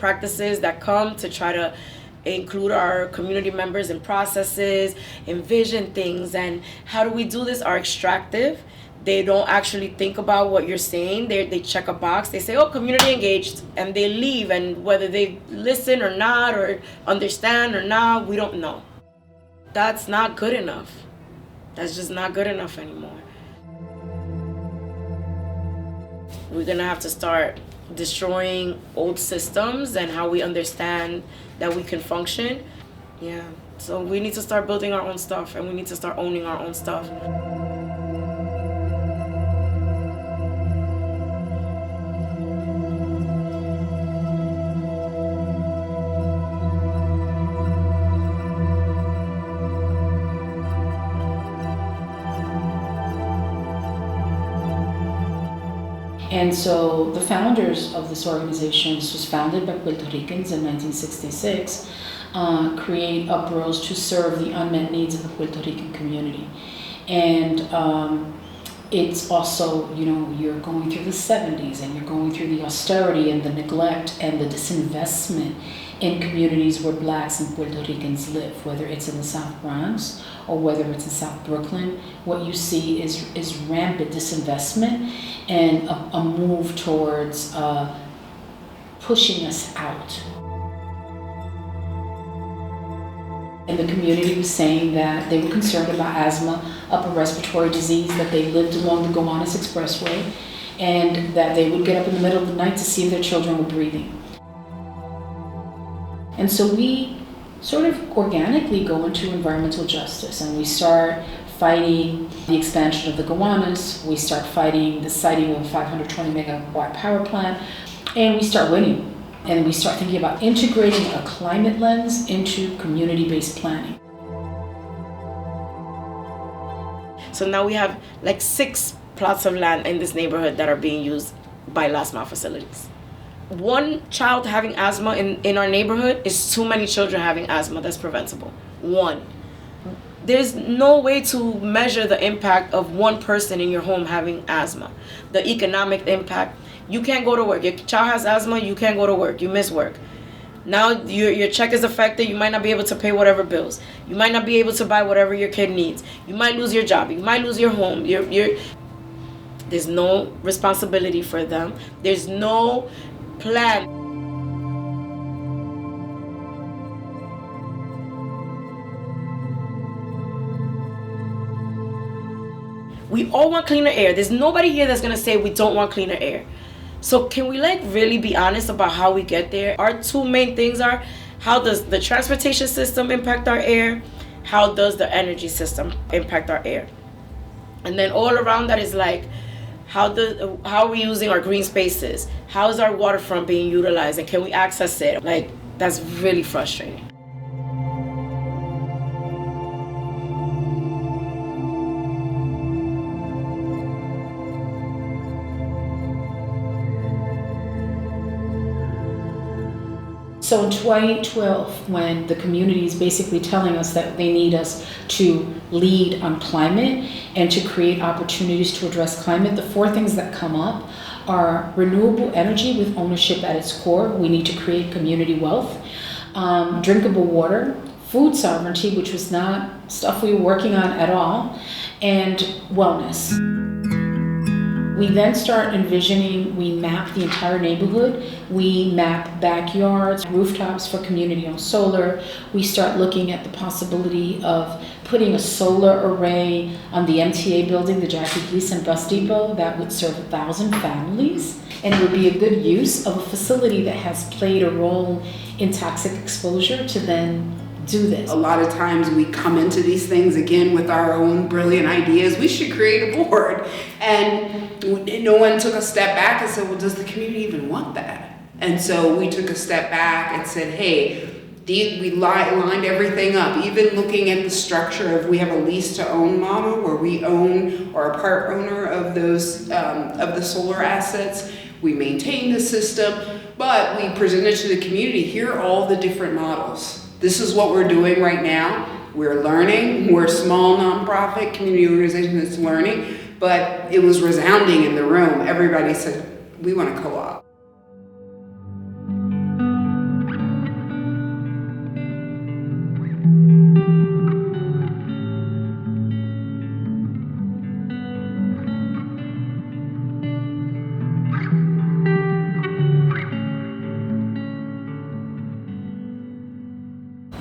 practices that come to try to include our community members in processes, envision things, and how do we do this are extractive. They don't actually think about what you're saying. They check a box. They say, oh, community engaged, and they leave. And whether they listen or not, or understand or not, we don't know. That's not good enough. That's just not good enough anymore. We're gonna have to start destroying old systems and how we understand that we can function. Yeah, so we need to start building our own stuff, and we need to start owning our own stuff. And so the founders of this organization, this was founded by Puerto Ricans in 1966, create UPROS to serve the unmet needs of the Puerto Rican community. And it's also, you're going through the 70s and you're going through the austerity and the neglect and the disinvestment in communities where Blacks and Puerto Ricans live, whether it's in the South Bronx or whether it's in South Brooklyn. What you see is rampant disinvestment and a move towards pushing us out. And the community was saying that they were concerned about asthma, upper respiratory disease, that they lived along the Gowanus Expressway, and that they would get up in the middle of the night to see if their children were breathing. And so we sort of organically go into environmental justice, and we start fighting the expansion of the Gowanus, we start fighting the siting of a 520 megawatt power plant, and we start winning. And we start thinking about integrating a climate lens into community-based planning. So now we have like 6 plots of land in this neighborhood that are being used by last mile facilities. One child having asthma in our neighborhood is too many children having asthma that's preventable. One. There's no way to measure the impact of one person in your home having asthma. The economic impact. You can't go to work. Your child has asthma, you can't go to work. You miss work. Now your check is affected. You might not be able to pay whatever bills. You might not be able to buy whatever your kid needs. You might lose your job. You might lose your home. There's no responsibility for them. There's no plan. We all want cleaner air. There's nobody here that's gonna say we don't want cleaner air. So can we really be honest about how we get there? Our 2 main things are, how does the transportation system impact our air? How does the energy system impact our air? And then all around that is how are we using our green spaces? How is our waterfront being utilized, and can we access it? That's really frustrating. So in 2012, when the community is basically telling us that they need us to lead on climate and to create opportunities to address climate, the 4 things that come up are renewable energy with ownership at its core. We need to create community wealth, drinkable water, food sovereignty, which was not stuff we were working on at all, and wellness. We then start envisioning, we map the entire neighborhood, we map backyards, rooftops for community-owned solar. We start looking at the possibility of putting a solar array on the MTA building, the Jackie Gleason Bus Depot, that would serve 1,000 families. And it would be a good use of a facility that has played a role in toxic exposure to then do this. A lot of times we come into these things again with our own brilliant ideas. We should create a board. And no one took a step back and said, well, does the community even want that? And so we took a step back and said, hey, we lined everything up, even looking at the structure of, we have a lease to own model where we own or are part owner of those, of the solar assets. We maintain the system, but we presented to the community, here are all the different models. This is what we're doing right now. We're learning. We're a small nonprofit community organization that's learning, but it was resounding in the room. Everybody said, we want to co-op.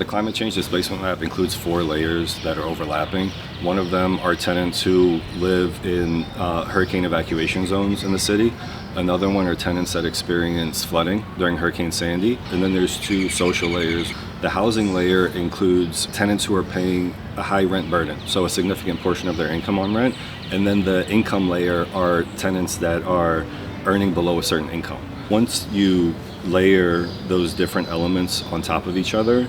The climate change displacement map includes 4 layers that are overlapping. One of them are tenants who live in hurricane evacuation zones in the city. Another one are tenants that experience flooding during Hurricane Sandy. And then there's 2 social layers. The housing layer includes tenants who are paying a high rent burden, so a significant portion of their income on rent. And then the income layer are tenants that are earning below a certain income. Once you layer those different elements on top of each other,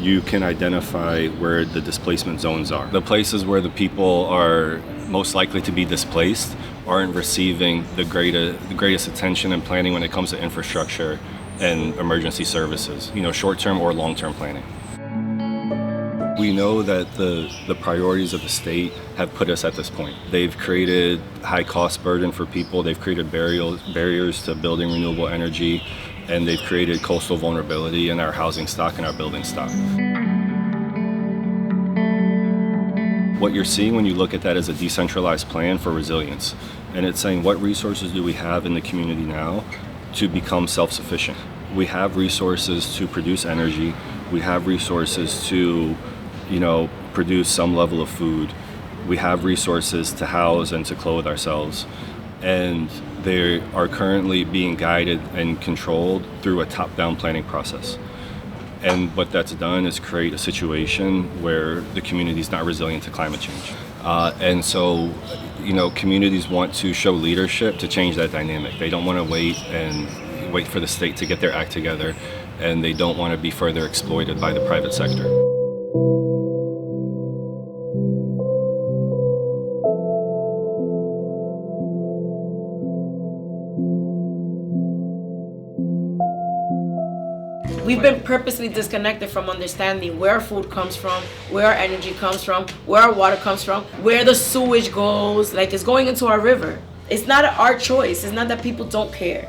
you can identify where the displacement zones are. The places where the people are most likely to be displaced aren't receiving the greatest attention and planning when it comes to infrastructure and emergency services, short-term or long-term planning. We know that the priorities of the state have put us at this point. They've created high cost burden for people, they've created barriers to building renewable energy, and they've created coastal vulnerability in our housing stock and our building stock. What you're seeing when you look at that is a decentralized plan for resilience. And it's saying, what resources do we have in the community now to become self-sufficient? We have resources to produce energy. We have resources to, produce some level of food. We have resources to house and to clothe ourselves. And they are currently being guided and controlled through a top-down planning process. And what that's done is create a situation where the community is not resilient to climate change. And so, communities want to show leadership to change that dynamic. They don't want to wait for the state to get their act together, and they don't want to be further exploited by the private sector. We've been purposely disconnected from understanding where our food comes from, where our energy comes from, where our water comes from, where the sewage goes, it's going into our river. It's not our choice. It's not that people don't care.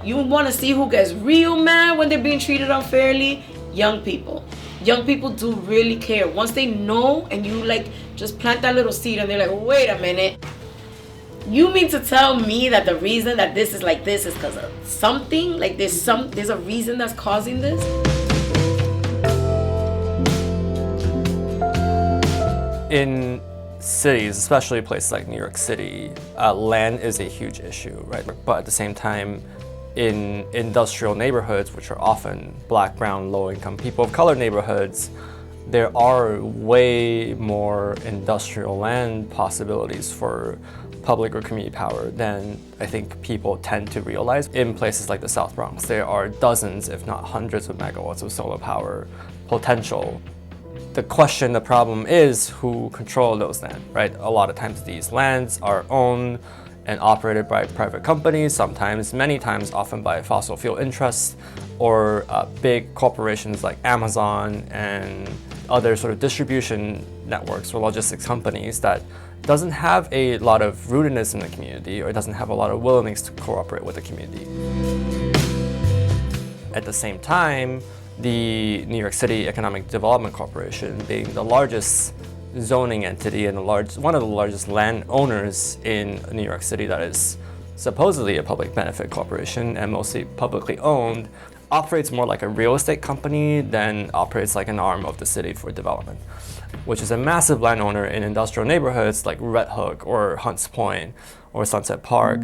You want to see who gets real mad when they're being treated unfairly? Young people. Young people do really care. Once they know and you just plant that little seed and they're like, wait a minute. You mean to tell me that the reason that this is like this is because of something? There's a reason that's causing this? In cities, especially places like New York City, land is a huge issue, right? But at the same time, in industrial neighborhoods, which are often Black, brown, low-income, people of color neighborhoods, there are way more industrial land possibilities for public or community power than I think people tend to realize. In places like the South Bronx, there are dozens, if not hundreds of megawatts of solar power potential. The problem is who control those land, right? A lot of times these lands are owned and operated by private companies, many times often by fossil fuel interests or big corporations like Amazon and other sort of distribution networks or logistics companies that doesn't have a lot of rootedness in the community or doesn't have a lot of willingness to cooperate with the community. At the same time, the New York City Economic Development Corporation, being the largest zoning entity and one of the largest landowners in New York City that is supposedly a public benefit corporation and mostly publicly owned, operates more like a real estate company than operates like an arm of the city for development, which is a massive landowner in industrial neighborhoods like Red Hook or Hunts Point or Sunset Park.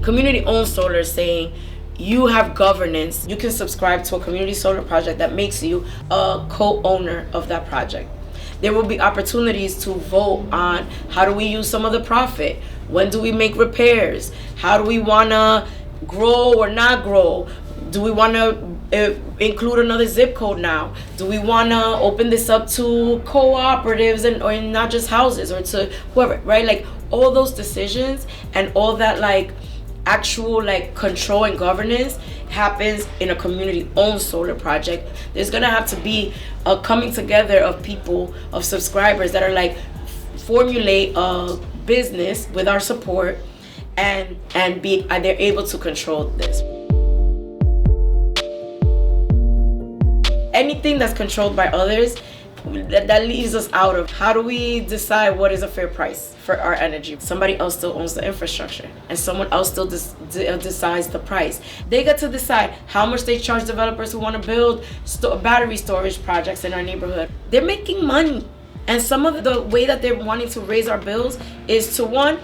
Community-owned solar is saying you have governance. You can subscribe to a community solar project that makes you a co-owner of that project. There will be opportunities to vote on how do we use some of the profit? When do we make repairs? How do we want to grow or not grow? Do we want to include another zip code now? Do we want to open this up to cooperatives or not just houses or to whoever, right? All those decisions and all that actual control and governance happens in a community-owned solar project. There's gonna have to be a coming together of people, of subscribers that are formulate a business with our support and they're able to control this. anything that's controlled by others, that leaves us out of how do we decide what is a fair price for our energy. Somebody else still owns the infrastructure, and someone else still decides the price. They get to decide how much they charge developers who want to build battery storage projects in our neighborhood. They're making money, and some of the way that they're wanting to raise our bills is to, one,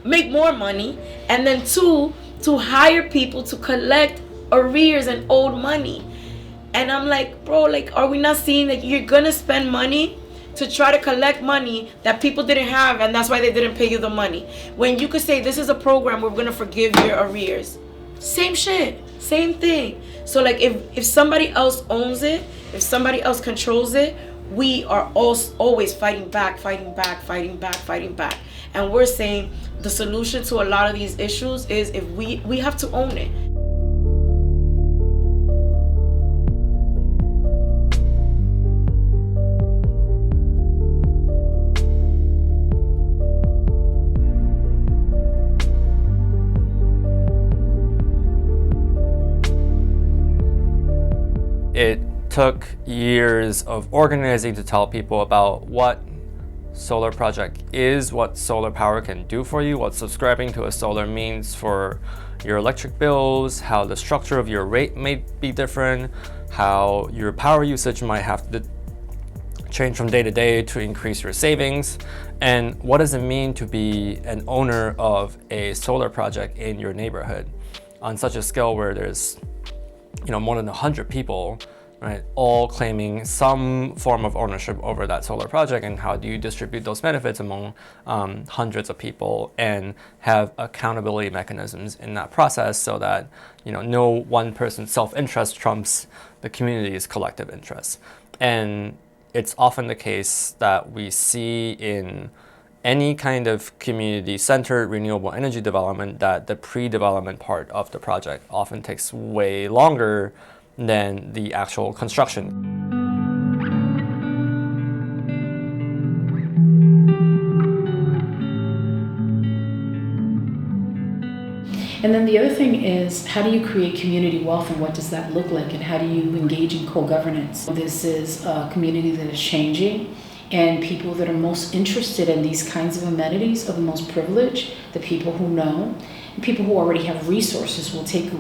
make more money, and then two, to hire people to collect arrears and owed money. And I'm like, bro, like, are we not seeing that you're gonna spend money to try to collect money that people didn't have, and that's why they didn't pay you the money, when you could say this is a program where we're gonna forgive your arrears? Same shit, same thing. So like, if somebody else owns it, if somebody else controls it, we are always fighting back. And we're saying the solution to a lot of these issues is if we have to own it. It took years of organizing to tell people about what solar project is, what solar power can do for you, what subscribing to a solar means for your electric bills, how the structure of your rate may be different, how your power usage might have to change from day to day to increase your savings, and what does it mean to be an owner of a solar project in your neighborhood on such a scale where there's more than 100 people, right, all claiming some form of ownership over that solar project, and how do you distribute those benefits among hundreds of people and have accountability mechanisms in that process so that no one person's self-interest trumps the community's collective interest. And it's often the case that we see in any kind of community-centered renewable energy development that the pre-development part of the project often takes way longer than the actual construction. And then the other thing is, how do you create community wealth, and what does that look like, and how do you engage in co-governance? This is a community that is changing, and people that are most interested in these kinds of amenities are the most privileged, the people who know. And people who already have resources will take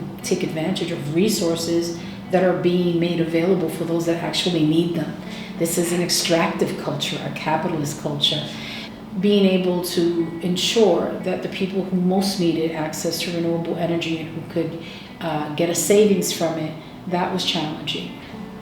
advantage of resources that are being made available for those that actually need them. This is an extractive culture, a capitalist culture. Being able to ensure that the people who most needed access to renewable energy and who could get a savings from it, that was challenging.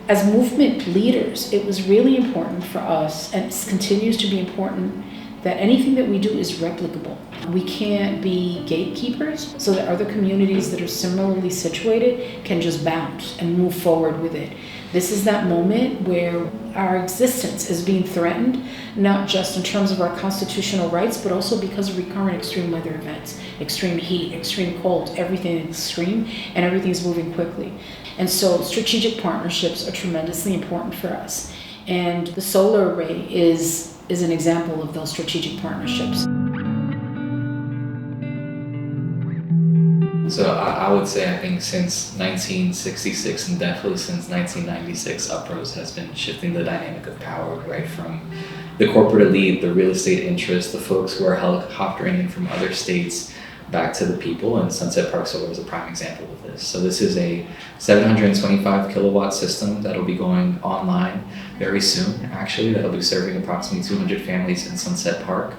As movement leaders, it was really important for us, and it continues to be important, that anything that we do is replicable. We can't be gatekeepers so that other communities that are similarly situated can just bounce and move forward with it. This is that moment where our existence is being threatened, not just in terms of our constitutional rights, but also because of recurrent extreme weather events, extreme heat, extreme cold, everything is extreme, and everything's moving quickly. And so strategic partnerships are tremendously important for us. And the solar array is an example of those strategic partnerships. So I would say, I think since 1966 and definitely since 1996, UPROS has been shifting the dynamic of power, right from the corporate elite, the real estate interests, the folks who are helicoptering in from other states back to the people, and Sunset Park Solar is a prime example of this. So this is a 725 kilowatt system that'll be going online very soon, actually, that'll be serving approximately 200 families in Sunset Park.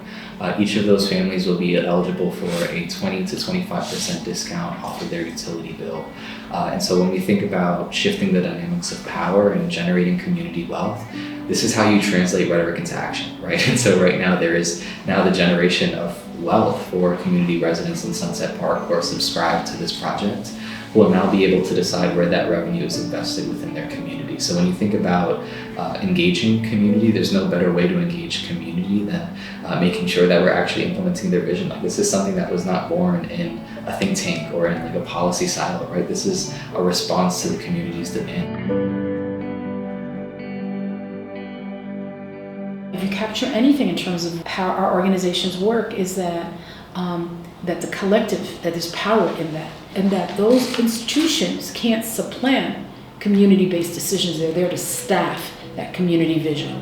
Each of those families will be eligible for a 20 to 25% discount off of their utility bill. And so when we think about shifting the dynamics of power and generating community wealth, this is how you translate rhetoric into action, right? And so right now there is now the generation of wealth for community residents in Sunset Park who are subscribed to this project, who will now be able to decide where that revenue is invested within their community. So when you think about engaging community, there's no better way to engage community than making sure that we're actually implementing their vision. Like, this is something that was not born in a think tank or in like a policy silo, right? This is a response to the community's demand. If you capture anything in terms of how our organizations work, is that that the collective, that there's power in that, and that those institutions can't supplant community-based decisions. They're there to staff that community vision.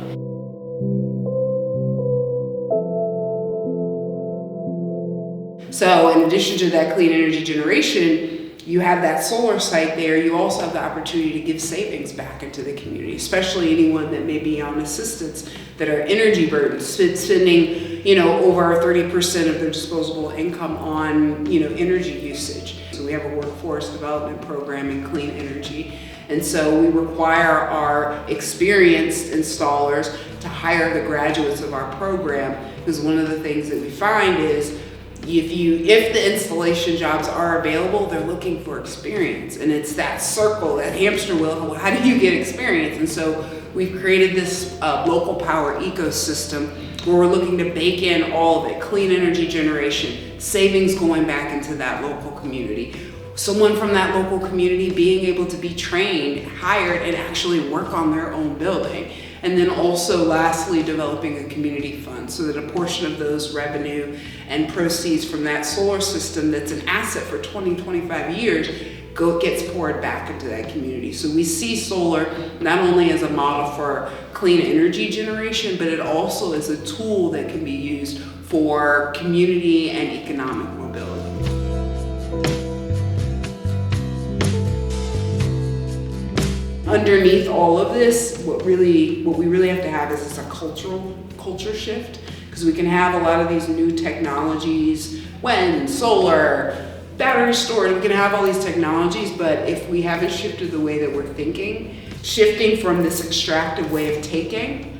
So in addition to that clean energy generation, you have that solar site there. You also have the opportunity to give savings back into the community, especially anyone that may be on assistance that are energy burdened, spending, over 30% of their disposable income on, energy usage. So we have a workforce development program in clean energy. And so we require our experienced installers to hire the graduates of our program, because one of the things that we find is if the installation jobs are available, they're looking for experience. And it's that circle, that hamster wheel, how do you get experience? And so we've created this local power ecosystem where we're looking to bake in all of it: clean energy generation, savings going back into that local community, someone from that local community being able to be trained, hired, and actually work on their own building. And then also lastly, developing a community fund so that a portion of those revenue and proceeds from that solar system that's an asset for 20, 25 years gets poured back into that community. So we see solar not only as a model for clean energy generation, but it also is a tool that can be used for community and economic mobility. Underneath all of this, what we really have to have is a culture shift, because we can have a lot of these new technologies, wind, solar, battery storage, we can have all these technologies, but if we haven't shifted the way that we're thinking, shifting from this extractive way of taking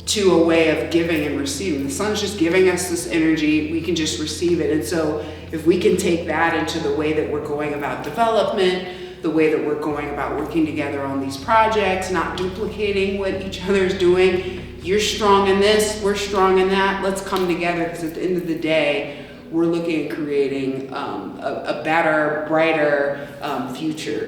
to a way of giving and receiving. The sun's just giving us this energy, we can just receive it. And so if we can take that into the way that we're going about development, the way that we're going about working together on these projects, not duplicating what each other's doing. You're strong in this, we're strong in that. Let's come together, because at the end of the day, we're looking at creating a better, brighter future.